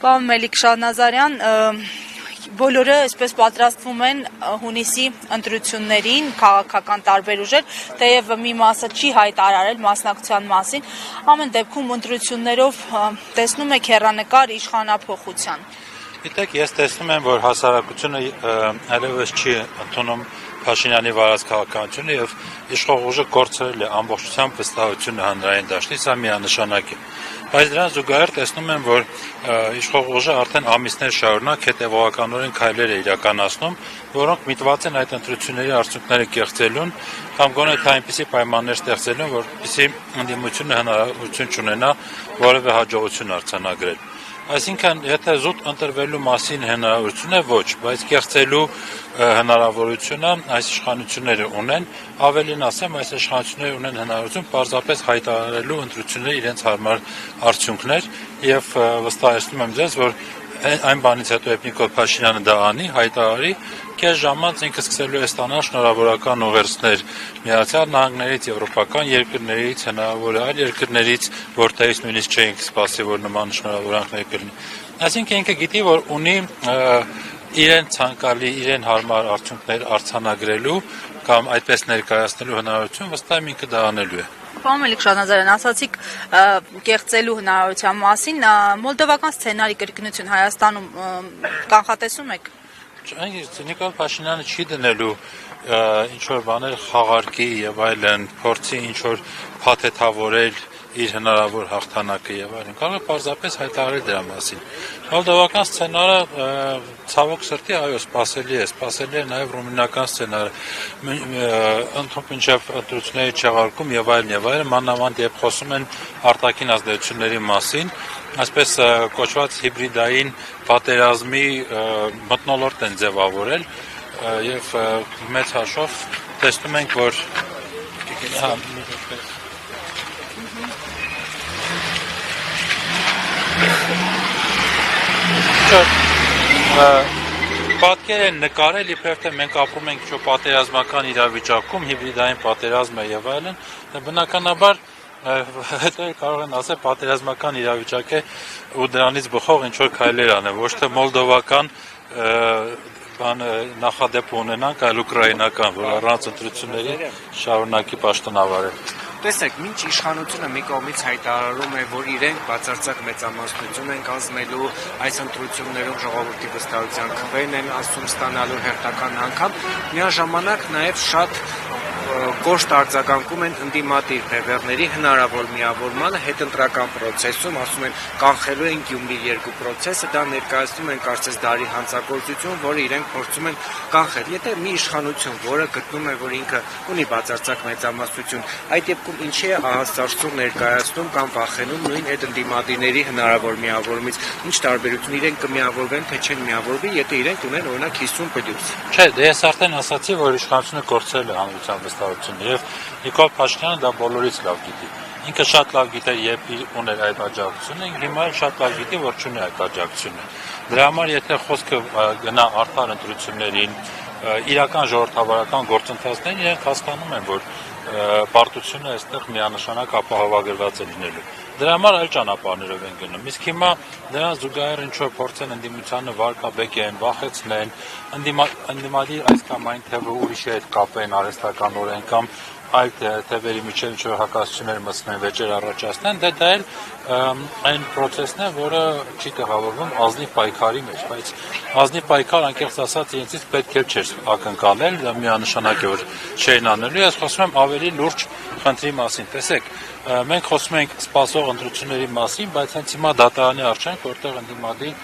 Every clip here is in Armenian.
Պարոն Մելիք Շահնազարյան, բոլորը այսպես պատրաստվում են հունիսի ընտրություններին, քաղաքական տարբեր ուժեր, թեև մի մասը չի հայտարարել մասնակցության մասին, ամեն դեպքում ընտրություններով տեսնում եք հեռանկար իշխանափոխության։ Գիտեք, ես տեսնում եմ, որ հասարակությունը այլևս չի ընդունում Փաշինյանի վարած քաղաքականությունը եւ իշխող ուժը կորցրել է ամբողջությամբ վստահությունը հանրային դաշտից, սա միանշանակ է։ Բայց դրան զուգահեռ տեսնում եմ, որ իշխող ուժը արդեն ամիսներ շարունակ հետևողականորեն քայլեր է իրականացնում, որոնք միտված են այդ ընտրությունների արդյունքները կեղծելուն կամ գոնե թե այնպիսի պայմաններ ստեղծելուն, որպեսզի ընդդիմությունը հնարավորություն չունենա որևէ հաջողություն արձանագրել։ Այսինքն, եթե զուտ ընտրվելու մասին հնարավորություն է, ոչ, բայց կեղծելու հնարավորությունը այս իշխանությունները ունեն, ավելին ասեմ, այս իշխանությունները ունեն հնարավորություն պարզապես հայտարարելու ընտրությունները իրենց հարմար արդյունքներ եւ վստահեցնում եմ ձեզ, որ այն բանից հետո երբ Նիկոլ Փաշինյանը դա անի, հայտարարի, կես ժամանց ինքը սկսելու է ստանալ շնորհավորական ուղերձներ Միացյալ Նահանգներից, եվրոպական երկրներից, հնարավոր է այլ երկրներից, որտեղից նույնիսկ չէինք սպասի, որ նման շնորհավորանքներ կլինի։ Այսինքն ինքը գիտի, որ ունի իրեն ցանկալի, իրեն հարմար արդյունքներ արձանագրելու կամ այդպես ներկայացնելու հնարավորություն, վստահ եմ ինքը դա անելու է։ Պարոն Մելիք Շահնազարյան, ասացիք կեղծելու հնարավորության մասին, մոլդովական սցենարի կրկնություն Հայաստանում կանխատեսում եք։ Նիկոլ Փաշինյանը չի դնելու ինչ-որ բաներ խաղարկի եւ այլն, փորձի ինչ-որ փաթեթավորել իր հնարավոր հաղթանակը եւ այլն, կարող է պարզապես հայտարարել դրա մասին։ Մոլդովական սցենարը ցավոք սրտի այո սպասելի է նաեւ ռումինական սցենարը, մինչեւ ընտրությունների չեղարկում եւ այլն, մանավանդ երբ խոսում են արտաքին ազդեցությունների մասին, այսպես կոչված հիբրիդային պատերազմի մթնոլորտ են ձևավորել եւ մեծ հաշվով տեսնում ենք, որ պատկեր են նկարել, իբրև թե մենք ապրում ենք պատերազմական իրավիճակում, հիբրիդային պատերազմ է եւ այլն, բնականաբար հետո կարող են ասել պատերազմական իրավիճակ է ու դրանից բխող ինչ որ քայլեր անեն, ոչ թե մոլդովական նախադեպ ունենանք, այլ ուկրաինական, որ առանց ընտրությունների շարունակի պաշտոնավարել։ Տեսեք, մինչ իշխանությունը մի կողմից հայտարարում է, որ իրենք բացարձակ մեծամասնություն են կազմելու այս ընտրություններում ժողովրդի վստահության քվեն են ասում ստանալու հերթական անգամ, միաժամանակ նաև շատ կոշտ արձագանքում են ընդդիմադիր բևեռների հնարավոր միավորմանը հետընտրական պրոցեսում, ասում են կանխելու են Գյումրի 2 պրոցեսը, դա ներկայացնում են կարծես դարի հանցագործություն, որը իրենք փորձում են կանխել։ Եթե մի իշխանություն, որը գտնում է, որ ինքը ունի բացարձակ մեծամասնություն, այդ դեպքում ինչի է ահազարցող ներկայացնում կամ վախենում նույն այդ ընդդիմադիրների հնարավոր միավորումից, ինչ տարբերություն իրենք կմիավորվեն, թե չեն միավորվի, եթե իրենք ունեն օրինակ 50 պլյուս։ Չէ, դե ես արդեն ասացի, որ իշխանությունը կորցրել է հանրության վստահությունը եւ Նիկոլ Փաշինյանը դա բոլորից լավ գիտի։ Ինքը շատ լավ գիտեր, երբ ուներ այդ աջակցությունը, հիմա էլ շատ լավ գիտի, որ չունի այդ աջակցությունը։ Դրա համար եթե խոսքը գնա արդար ընտրություններին, իրական ժողովրդավարական գործընթացներին, իրենք հասկանում են, որ պարտությունը այստեղ միանշանակ ապահովագրված է լինելու։ Դրա համար այլ ճանապարհներով են գնում։ Իսկ հիմա դրան զուգահեռ ինչ-որ փորձեն ընդդիմությանը վարկաբեկեն, վախեցնեն, ընդդիմադիր այս կամ այն թևը ուրիշի հետ կապեն արհեստականորեն կամ այլ թևերի միջև ինչ-որ հակասություններ մտցնեն, վեճեր առաջացնեն, դա էլ այն process-ն է, որը չի տեղավորվում ազնիվ պայքարի մեջ, բայց ազնիվ պայքար անկեղծ ասած իրենցից պետք է չէր ակնկալել, դա միանշանակ է, որ չէին անելու, ես խոսում եմ ավելի լուրջ խնդրի մասին, տեսեք, մենք խոսում ենք սպասող ընտրությունների մասին, բայց հենց հիմա դատարանի առջ ենք, որտեղ ընդդիմադիր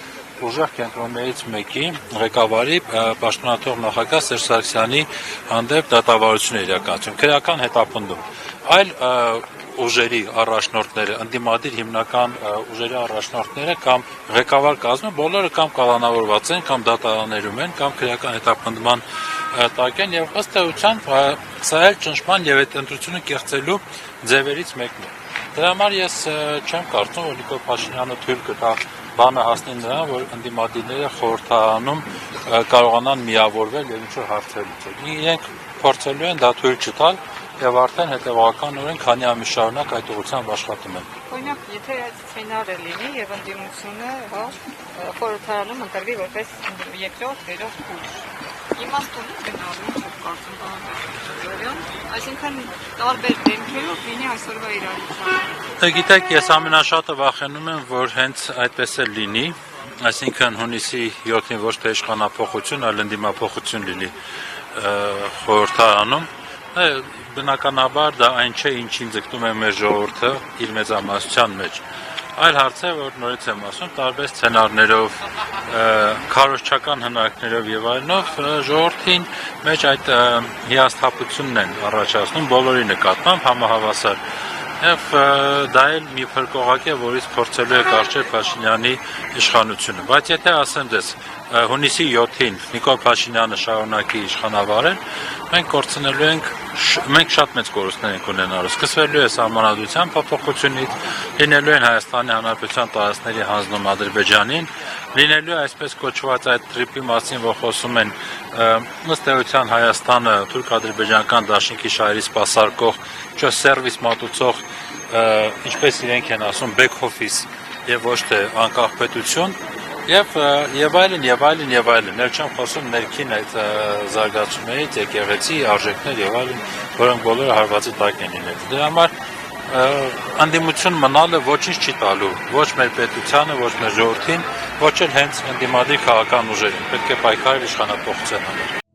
ուժեղ կենտրոններից մեկի ղեկավարի պաշտոնաթող նախագահ Սերժ Սարգսյանի հանդեպ դատավարություն է իրականացում, քրեական հետապնդում։ Այլ ուժերի առաջնորդները, ընդդիմադիր հիմնական ուժերի առաջնորդները կամ ղեկավար կազմը բոլորը կամ կալանավորված են, կամ դատարաններում են, կամ քրեական հետապնդման տակ են եւ ըստ էության սա էլ ճնշման եւ այդ ընտրությունը կեղծելու ձևերից մեկն է։ Դրա համար ես չեմ կարծում, որ Նիկոլ Փաշինյանը թույլ կտա բանը հասնի նրան, որ ընդդիմադիրները խորհրդարանում կարողանան միավորվել եւ ինչ-որ հարցեր լուծել։ Իրենք փորձելու են դա թույլ չտալ եւ արդեն հետեւականորեն քանի ամիս շարունակ այդ ուղղությամբ աշխատում են։ Օրինակ, եթե այդ սցենարը լինի եւ ընդդիմությունը, խորհրդարանում ընտրվի որպես երկրորդ, երրորդ ուժ։ Իմաստուն է գնալու, կարծում եմ, այսինքն տարբեր դեմքերով լինի այսօրվա իրավիճակը։ Գիտեք, ես ամենաշատը վախենում եմ, որ հենց այդպես էլ լինի, այսինքն հունիսի 7-ին ոչ թե իշխանափոխություն, այլ ընդդիմափոխություն լինի խորհրդարանում։ Բնականաբար դա այն չէ, ինչին ձգտում է մեր ժողովուրդը իր մեծամասնության մեջ։ Այլ հարց է, որ նորից եմ ասում, տարբեր սցենարներով, քարոզչական հնարքներով եւ այլնով ժողովրդին մեջ այդ հիասթափությունն են առաջացնում բոլորի նկատմամբ համահավասար։ Եվ դա էլ մի փրկողակ է, որից փորձելու է կարճել Փաշինյանի իշխանությունը։ Բայց եթե ասեմ ձեզ, հունիսի 7-ին Նիկոլ Փաշինյանը շարունակի իշխանավարել, մենք շատ մեծ կորուստներ ենք ունենալու։ Սկսվելու է սահմանադրության փոփոխությունից, լինելու են Հայաստանի Հանրապետության տարածքների հանձնում Ադրբեջանին, լինելու է այսպես կոչված այդ տրիպի մասին, որ խոսում են ըստ էության Հայաստանը թուրք-ադրբեջանական դաշինքի շահերի սպասարկող սերվիս մատուցող, ինչպես իրենք են ասում, back office եւ ոչ թե անկախ պետություն եւ այլն։ Ել չեմ խոսում ներքին այդ զարգացումներից, եկեղեցի, արժեքներ եւ այլն, որոնք բոլորը հարվածի տակ են լինելու։ Դրա համար անդիմություն մնալը ոչինչ չի տալու ոչ մեր պետությանը, ոչ մեր ժողովրդին, ոչ էլ հենց ընդդիմադիր քաղաքական ուժերին։ Պետք է պայքարել իշխանափոխության համար։